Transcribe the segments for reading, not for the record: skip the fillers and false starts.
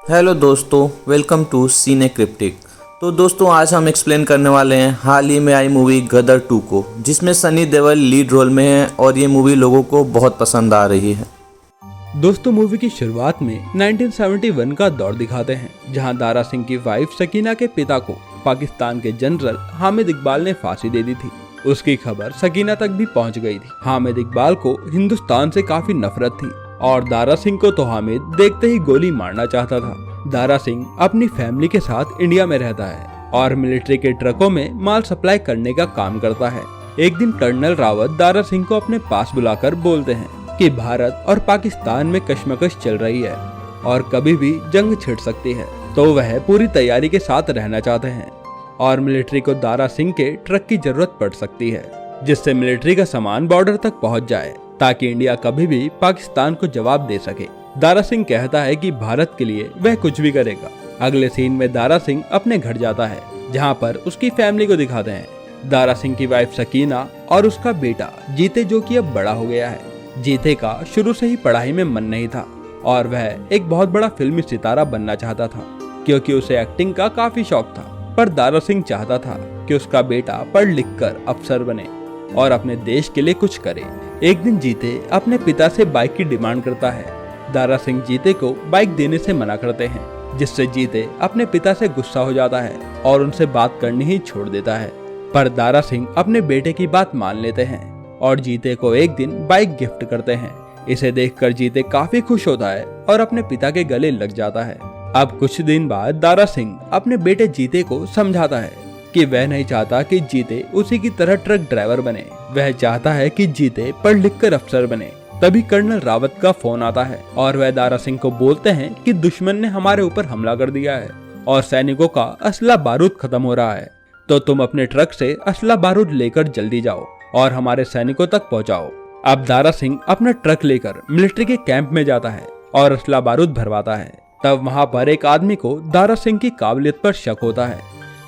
Hello दोस्तों, welcome to सीने cryptic. तो दोस्तों, आज हम एक्सप्लेन करने वाले हैं हाल ही में आई मूवी गदर 2 को, जिसमें सनी देओल लीड रोल में है और ये मूवी लोगों को बहुत पसंद आ रही है। दोस्तों, मूवी की शुरुआत में 1971 का दौर दिखाते हैं, जहां दारा सिंह की वाइफ सकीना के पिता को पाकिस्तान के जनरल हामिद इकबाल ने फांसी दे दी थी। उसकी खबर सकीना तक भी पहुंच गई थी। हामिद इकबाल को हिंदुस्तान से काफी नफरत थी और दारा सिंह को तो हामिद देखते ही गोली मारना चाहता था। दारा सिंह अपनी फैमिली के साथ इंडिया में रहता है और मिलिट्री के ट्रकों में माल सप्लाई करने का काम करता है। एक दिन कर्नल रावत दारा सिंह को अपने पास बुलाकर बोलते हैं कि भारत और पाकिस्तान में कशमकश चल रही है और कभी भी जंग छिड़ सकती है, तो वह पूरी तैयारी के साथ रहना चाहते हैं और मिलिट्री को दारा सिंह के ट्रक की जरूरत पड़ सकती है, जिससे मिलिट्री का सामान बॉर्डर तक पहुंच जाए ताकि इंडिया कभी भी पाकिस्तान को जवाब दे सके। दारा सिंह कहता है कि भारत के लिए वह कुछ भी करेगा। अगले सीन में दारा सिंह अपने घर जाता है, जहां पर उसकी फैमिली को दिखाते हैं। दारा सिंह की वाइफ सकीना और उसका बेटा जीते, जो कि अब बड़ा हो गया है। जीते का शुरू से ही पढ़ाई में मन नहीं था और वह एक बहुत बड़ा फिल्मी सितारा बनना चाहता था, क्योंकि उसे एक्टिंग का काफी शौक था। पर दारा सिंह चाहता था कि उसका बेटा पढ़ लिख कर अफसर बने और अपने देश के लिए कुछ करे। एक दिन जीते अपने पिता से बाइक की डिमांड करता है। दारा सिंह जीते को बाइक देने से मना करते हैं, जिससे जीते अपने पिता से गुस्सा हो जाता है और उनसे बात करनी ही छोड़ देता है। पर दारा सिंह अपने बेटे की बात मान लेते हैं और जीते को एक दिन बाइक गिफ्ट करते हैं। इसे देखकर जीते काफी खुश होता है और अपने पिता के गले लग जाता है। अब कुछ दिन बाद दारा सिंह अपने बेटे जीते को समझाता है कि वह नहीं चाहता कि जीते उसी की तरह ट्रक ड्राइवर बने। वह चाहता है कि जीते पढ़ लिख कर अफसर बने। तभी कर्नल रावत का फोन आता है और वह दारा सिंह को बोलते हैं कि दुश्मन ने हमारे ऊपर हमला कर दिया है और सैनिकों का असला बारूद खत्म हो रहा है, तो तुम अपने ट्रक से असला बारूद लेकर जल्दी जाओ और हमारे सैनिकों तक पहुंचाओ। अब दारा सिंह अपना ट्रक लेकर मिलिट्री के कैंप में जाता है और असला बारूद भरवाता है। तब वहां पर एक आदमी को दारा सिंह की काबिलियत पर शक होता है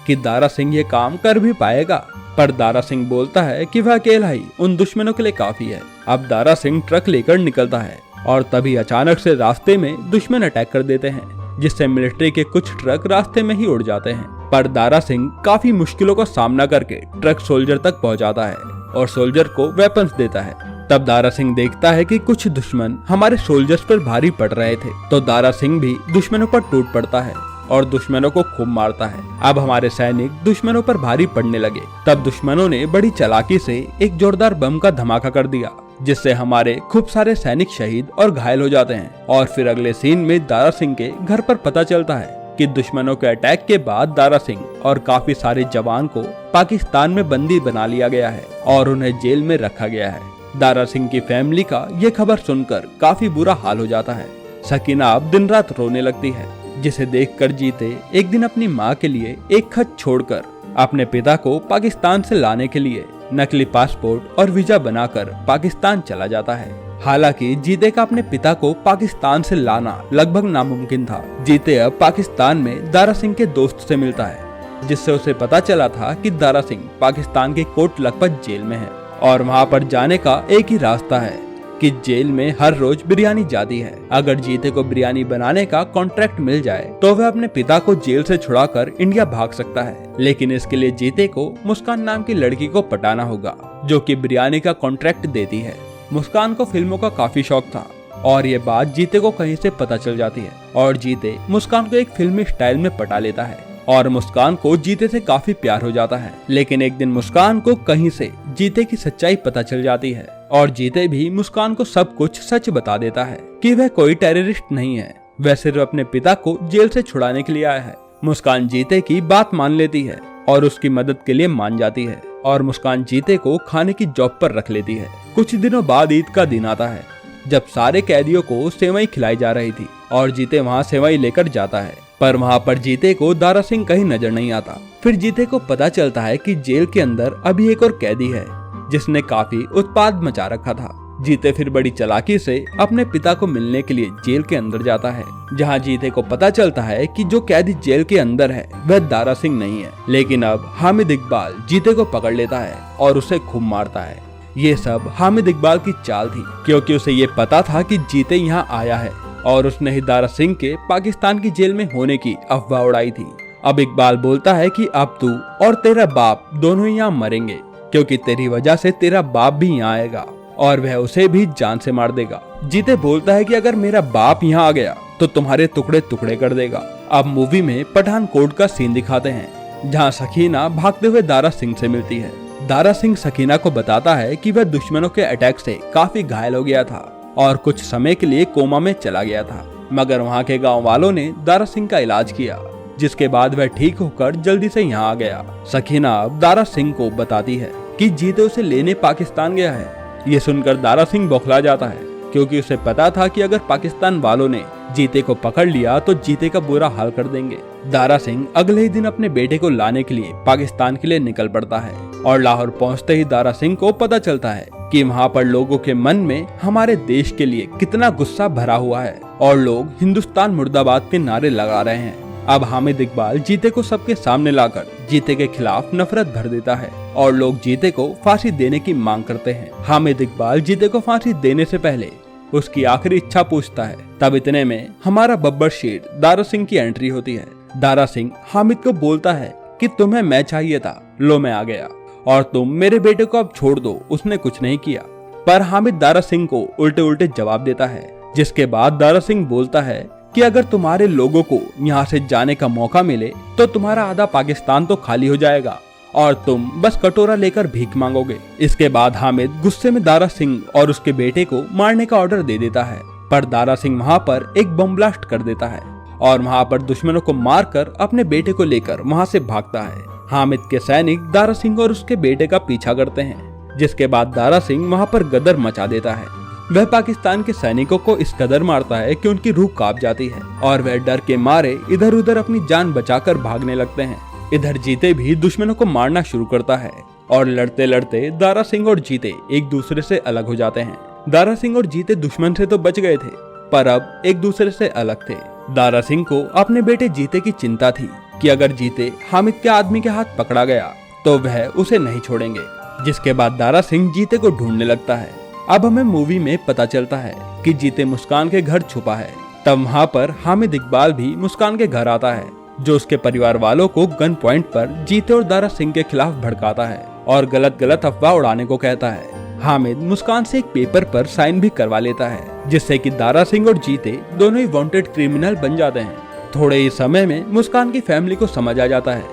कि दारा सिंह ये काम कर भी पाएगा, पर दारा सिंह बोलता है कि वह अकेला ही उन दुश्मनों के लिए काफी है। अब दारा सिंह ट्रक लेकर निकलता है और तभी अचानक से रास्ते में दुश्मन अटैक कर देते हैं, जिससे मिलिट्री के कुछ ट्रक रास्ते में ही उड़ जाते हैं। पर दारा सिंह काफी मुश्किलों का सामना करके ट्रक सोल्जर तक पहुंचाता है और सोल्जर को वेपन्स देता है। तब दारा सिंह देखता है कि कुछ दुश्मन हमारे सोल्जर्स पर भारी पड़ रहे थे, तो दारा सिंह भी दुश्मनों पर टूट पड़ता है और दुश्मनों को खूब मारता है। अब हमारे सैनिक दुश्मनों पर भारी पड़ने लगे। तब दुश्मनों ने बड़ी चालाकी से एक जोरदार बम का धमाका कर दिया, जिससे हमारे खूब सारे सैनिक शहीद और घायल हो जाते हैं। और फिर अगले सीन में दारा सिंह के घर पर पता चलता है कि दुश्मनों के अटैक के बाद दारा सिंह और काफी सारे जवान को पाकिस्तान में बंदी बना लिया गया है और उन्हें जेल में रखा गया है। दारा सिंह की फैमिली का ये खबर सुनकर काफी बुरा हाल हो जाता है। सकीना अब दिन रात रोने लगती है, जिसे देखकर जीते एक दिन अपनी माँ के लिए एक खत छोड़कर अपने पिता को पाकिस्तान से लाने के लिए नकली पासपोर्ट और वीजा बनाकर पाकिस्तान चला जाता है। हालांकि जीते का अपने पिता को पाकिस्तान से लाना लगभग नामुमकिन था। जीते अब पाकिस्तान में दारा सिंह के दोस्त से मिलता है, जिससे उसे पता चला था कि दारा सिंह पाकिस्तान के कोट लखपत जेल में है और वहाँ पर जाने का एक ही रास्ता है कि जेल में हर रोज बिरयानी जाती है। अगर जीते को बिरयानी बनाने का कॉन्ट्रैक्ट मिल जाए तो वह अपने पिता को जेल से छुड़ाकर इंडिया भाग सकता है, लेकिन इसके लिए जीते को मुस्कान नाम की लड़की को पटाना होगा, जो कि बिरयानी का कॉन्ट्रैक्ट देती है। मुस्कान को फिल्मों का काफी शौक था और ये बात जीते को कहीं से पता चल जाती है और जीते मुस्कान को एक फिल्मी स्टाइल में पटा लेता है और मुस्कान को जीते से काफी प्यार हो जाता है। लेकिन एक दिन मुस्कान को कहीं से जीते की सच्चाई पता चल जाती है और जीते भी मुस्कान को सब कुछ सच बता देता है कि वह कोई टेररिस्ट नहीं है, वह सिर्फ अपने पिता को जेल से छुड़ाने के लिए आया है। मुस्कान जीते की बात मान लेती है और उसकी मदद के लिए मान जाती है और मुस्कान जीते को खाने की जॉब पर रख लेती है। कुछ दिनों बाद ईद का दिन आता है, जब सारे कैदियों को सेवई खिलाई जा रही थी और जीते वहाँ सेवई लेकर जाता है, पर वहाँ पर जीते को दारा सिंह कहीं नजर नहीं आता। फिर जीते को पता चलता है कि जेल के अंदर अभी एक और कैदी है, जिसने काफी उत्पाद मचा रखा था। जीते फिर बड़ी चालाकी से अपने पिता को मिलने के लिए जेल के अंदर जाता है, जहां जीते को पता चलता है कि जो कैदी जेल के अंदर है वह दारा सिंह नहीं है। लेकिन अब हामिद इकबाल जीते को पकड़ लेता है और उसे खूब मारता है। ये सब हामिद इकबाल की चाल थी, क्योंकि उसे ये पता था कि जीते यहाँ आया है और उसने ही दारा सिंह के पाकिस्तान की जेल में होने की अफवाह उड़ाई थी। अब इकबाल बोलता है कि अब तू और तेरा बाप दोनों ही यहाँ मरेंगे, क्योंकि तेरी वजह से तेरा बाप भी यहाँ आएगा और वह उसे भी जान से मार देगा। जीते बोलता है कि अगर मेरा बाप यहाँ आ गया तो तुम्हारे टुकड़े टुकड़े कर देगा। अब मूवी में पठानकोट का सीन दिखाते हैं, जहाँ सकीना भागते हुए दारा सिंह से मिलती है। दारा सिंह सकीना को बताता है कि वह दुश्मनों के अटैक से काफी घायल हो गया था और कुछ समय के लिए कोमा में चला गया था, मगर वहाँ के गांव वालों ने दारा सिंह का इलाज किया, जिसके बाद वह ठीक होकर जल्दी से यहाँ आ गया। सकीना अब दारा सिंह को बताती है कि जीते उसे लेने पाकिस्तान गया है। ये सुनकर दारा सिंह बौखला जाता है, क्योंकि उसे पता था कि अगर पाकिस्तान वालों ने जीते को पकड़ लिया तो जीते का बुरा हाल कर देंगे। दारा सिंह अगले ही दिन अपने बेटे को लाने के लिए पाकिस्तान के लिए निकल पड़ता है और लाहौर पहुंचते ही दारा सिंह को पता चलता है कि वहाँ पर लोगों के मन में हमारे देश के लिए कितना गुस्सा भरा हुआ है और लोग हिंदुस्तान मुर्दाबाद के नारे लगा रहे हैं। अब हामिद इकबाल जीते को सबके सामने लाकर जीते के खिलाफ नफरत भर देता है और लोग जीते को फांसी देने की मांग करते हैं। हामिद इकबाल जीते को फांसी देने से पहले उसकी आखिरी इच्छा पूछता है। तब इतने में हमारा बब्बर शेर दारा सिंह की एंट्री होती है। दारा सिंह हामिद को बोलता है कि तुम्हें मैं चाहिए था, लो मैं आ गया, और तुम मेरे बेटे को अब छोड़ दो, उसने कुछ नहीं किया। पर हामिद दारा सिंह को उल्टे उल्टे जवाब देता है, जिसके बाद दारा सिंह बोलता है कि अगर तुम्हारे लोगों को यहाँ से जाने का मौका मिले तो तुम्हारा आधा पाकिस्तान तो खाली हो जाएगा और तुम बस कटोरा लेकर भीख मांगोगे। इसके बाद हामिद गुस्से में दारा सिंह और उसके बेटे को मारने का ऑर्डर दे देता है, पर दारा सिंह वहाँ पर एक बम ब्लास्ट कर देता है और वहाँ पर दुश्मनों को मारकर अपने बेटे को लेकर वहाँ से भागता है। हामिद के सैनिक दारा सिंह और उसके बेटे का पीछा करते हैं, जिसके बाद दारा सिंह वहाँ पर गदर मचा देता है। वह पाकिस्तान के सैनिकों को इस कदर मारता है कि उनकी रूह कांप जाती है और वह डर के मारे इधर उधर अपनी जान बचाकर भागने लगते हैं। इधर जीते भी दुश्मनों को मारना शुरू करता है और लड़ते लड़ते दारा सिंह और जीते एक दूसरे से अलग हो जाते हैं। दारा सिंह और जीते दुश्मन से तो बच गए थे, पर अब एक दूसरे से अलग थे। दारा सिंह को अपने बेटे जीते की चिंता थी कि अगर जीते हामिद के आदमी के हाथ पकड़ा गया तो वह उसे नहीं छोड़ेंगे, जिसके बाद दारा सिंह जीते को ढूंढने लगता है। अब हमें मूवी में पता चलता है कि जीते मुस्कान के घर छुपा है। तब वहाँ पर हामिद इकबाल भी मुस्कान के घर आता है, जो उसके परिवार वालों को गन पॉइंट पर जीते और दारा सिंह के खिलाफ भड़काता है और गलत गलत अफवाह उड़ाने को कहता है। हामिद मुस्कान से एक पेपर पर साइन भी करवा लेता है, जिससे कि दारा सिंह और जीते दोनों ही वांटेड क्रिमिनल बन जाते हैं। थोड़े ही समय में मुस्कान की फैमिली को समझ आ जाता है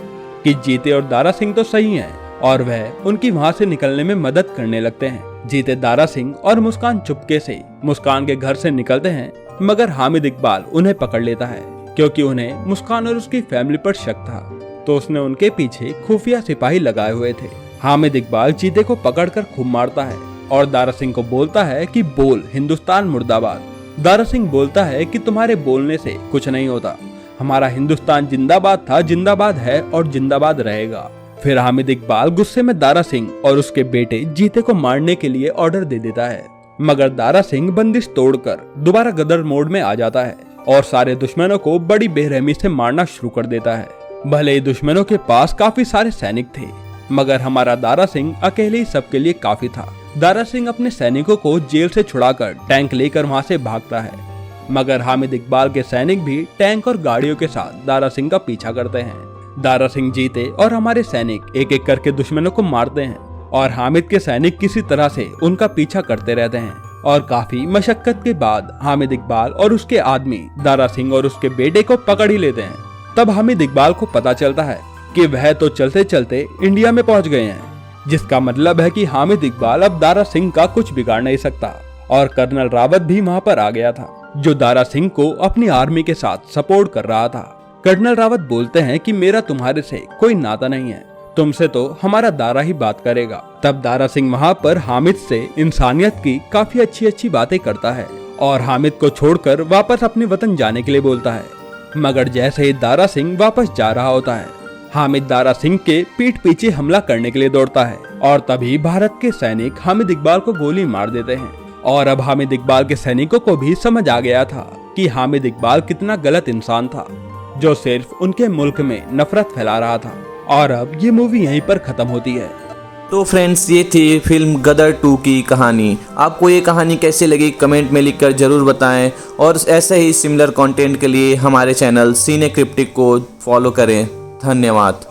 कि जीते और दारा सिंह तो सही हैं और वह उनकी वहाँ से निकलने में मदद करने लगते हैं। जीते, दारा सिंह और मुस्कान चुपके से मुस्कान के घर से निकलते हैं, मगर हामिद इकबाल उन्हें पकड़ लेता है, क्योंकि उन्हें मुस्कान और उसकी फैमिली पर शक था, तो उसने उनके पीछे खुफिया सिपाही लगाए हुए थे। हामिद इकबाल जीते को पकड़कर खूब मारता है और दारा सिंह को बोलता है कि बोल हिंदुस्तान मुर्दाबाद। दारा सिंह बोलता है कि तुम्हारे बोलने से कुछ नहीं होता, हमारा हिंदुस्तान जिंदाबाद था, जिंदाबाद है और जिंदाबाद रहेगा। फिर हामिद इकबाल गुस्से में दारा सिंह और उसके बेटे जीते को मारने के लिए ऑर्डर दे देता है, मगर दारा सिंह बंदिश तोड़कर दोबारा गदर मोड में आ जाता है और सारे दुश्मनों को बड़ी बेरहमी से मारना शुरू कर देता है। भले ही दुश्मनों के पास काफी सारे सैनिक थे, मगर हमारा दारा सिंह अकेले ही सबके लिए काफी था। दारा सिंह अपने सैनिकों को जेल से छुड़ाकर टैंक लेकर वहाँ से भागता है, मगर हामिद इकबाल के सैनिक भी टैंक और गाड़ियों के साथ दारा सिंह का पीछा करते हैं। दारा सिंह, जीते और हमारे सैनिक एक एक करके दुश्मनों को मारते हैं और हामिद के सैनिक किसी तरह से उनका पीछा करते रहते हैं और काफी मशक्कत के बाद हामिद इकबाल और उसके आदमी दारा सिंह और उसके बेटे को पकड़ ही लेते हैं। तब हामिद इकबाल को पता चलता है कि वह तो चलते चलते इंडिया में पहुंच गए हैं, जिसका मतलब है कि हामिद इकबाल अब दारा सिंह का कुछ बिगाड़ नहीं सकता। और कर्नल रावत भी वहाँ पर आ गया था, जो दारा सिंह को अपनी आर्मी के साथ सपोर्ट कर रहा था। कर्नल रावत बोलते हैं कि मेरा तुम्हारे से कोई नाता नहीं है, तुमसे तो हमारा दारा ही बात करेगा। तब दारा सिंह वहाँ पर हामिद से इंसानियत की काफी अच्छी अच्छी बातें करता है और हामिद को छोड़कर वापस अपने वतन जाने के लिए बोलता है। मगर जैसे ही दारा सिंह वापस जा रहा होता है, हामिद दारा सिंह के पीठ पीछे हमला करने के लिए दौड़ता है और तभी भारत के सैनिक हामिद इकबाल को गोली मार देते हैं। और अब हामिद इकबाल के सैनिकों को भी समझ आ गया था कि हामिद इकबाल कितना गलत इंसान था, जो सिर्फ उनके मुल्क में नफरत फैला रहा था। और अब ये मूवी यहीं पर खत्म होती है। तो फ्रेंड्स, ये थी फिल्म गदर 2 की कहानी। आपको ये कहानी कैसी लगी कमेंट में लिखकर ज़रूर बताएं, और ऐसे ही सिमिलर कंटेंट के लिए हमारे चैनल सीने क्रिप्टिक को फॉलो करें। धन्यवाद।